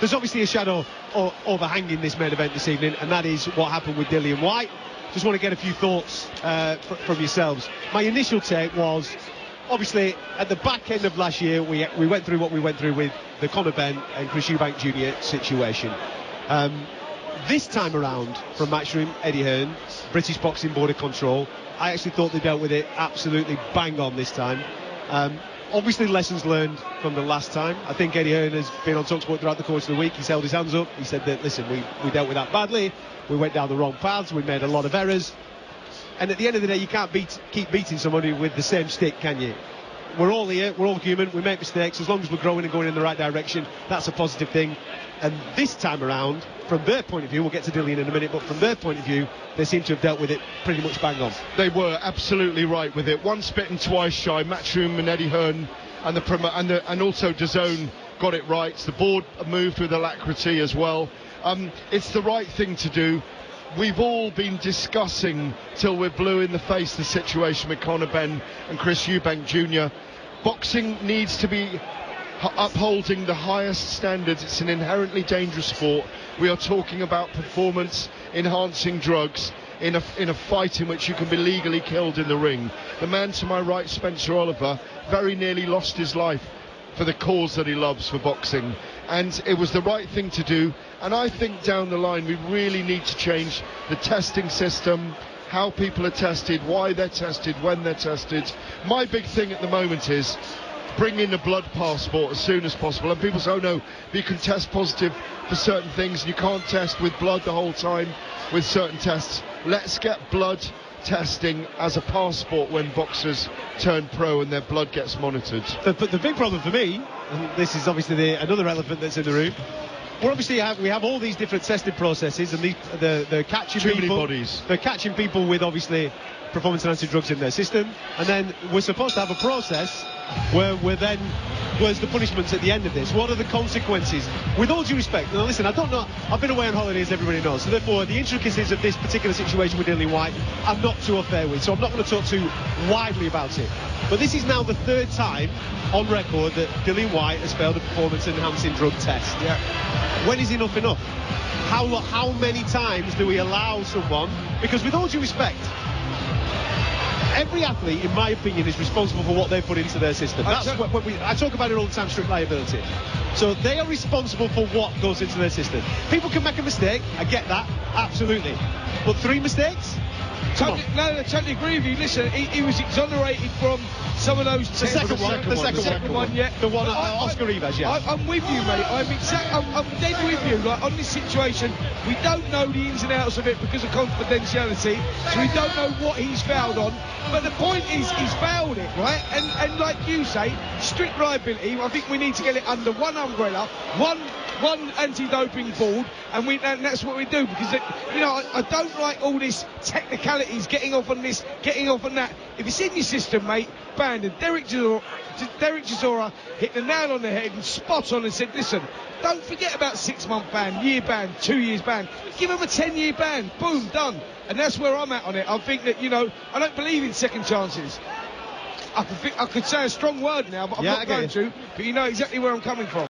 there's obviously a shadow overhanging this main event this evening, and that is what happened with Dillian Whyte. Just want to get a few thoughts from yourselves. My initial take was, obviously, at the back end of last year, we went through what we went through with the Conor Benn and Chris Eubank Jr. situation. This time around, from Matchroom, Eddie Hearn, British Boxing Board of Control, I actually thought they dealt with it absolutely bang on this time. Obviously, lessons learned from the last time. I think Eddie Hearn has been on talkSPORT throughout the course of the week. He's held his hands up. He said that, listen, we dealt with that badly. We went down the wrong paths. We made a lot of errors. And at the end of the day, you can't keep beating somebody with the same stick, can you? We're all here. We're all human. We make mistakes. As long as we're growing and going in the right direction, that's a positive thing. And this time around, from their point of view, we'll get to Dillian in a minute, but from their point of view, they seem to have dealt with it pretty much bang on. They were absolutely right with it. Once bitten, twice shy. Matchroom and Eddie Hearn and also DAZN got it right. The board moved with alacrity as well. It's the right thing to do. We've all been discussing till we're blue in the face the situation with Conor Benn and Chris Eubank Jr. Boxing needs to be upholding the highest standards. It's an inherently dangerous sport. We are talking about performance enhancing drugs in a fight in which you can be legally killed in the ring. The man to my right, Spencer Oliver, very nearly lost his life for the cause that he loves, for boxing, and it was the right thing to do. And I think down the line we really need to change the testing system, how people are tested, why they're tested, when they're tested. My big thing at the moment is bring in a blood passport as soon as possible. And people say, oh no, you can test positive for certain things and you can't test with blood the whole time with certain tests. Let's get blood testing as a passport when boxers turn pro and their blood gets monitored. The big problem for me, and this is obviously another elephant that's in the room, we have all these different testing processes, and they're catching too people. Many bodies. They're catching people with obviously performance-enhancing drugs in their system, and then we're supposed to have a process where's the punishments at the end of this? What are the consequences? With all due respect, now listen, I don't know, I've been away on holidays, everybody knows, so therefore the intricacies of this particular situation with Dillian Whyte I'm not too affair with, so I'm not going to talk too widely about it. But this is now the third time on record that Dillian Whyte has failed a performance-enhancing drug test. Yeah. When is enough enough? How many times do we allow someone? Because with all due respect, every athlete, in my opinion, is responsible for what they put into their system. I talk about it all the time, strict liability. So they are responsible for what goes into their system. People can make a mistake, I get that, absolutely. But 3 mistakes? No, I totally agree with you. Listen, he was exonerated from some of those. The second one, yeah. The one Oscar Rivas, yeah. I'm with you, mate. I'm dead with you. Like, on this situation, we don't know the ins and outs of it because of confidentiality, so we don't know what he's fouled on. But the point is, he's fouled it, right? And like you say, strict liability. I think we need to get it under one umbrella, one anti-doping board, and that's what we do, because I don't like all this technicalities, getting off on this, getting off on that. If it's in your system, mate, banned. And Derek Chisora hit the nail on the head and spot on and said, listen, don't forget about 6-month ban, year ban, 2 years ban. Give him a 10-year ban. Boom, done. And that's where I'm at on it. I think that, I don't believe in second chances. I could say a strong word now, but I'm not going to. But you know exactly where I'm coming from.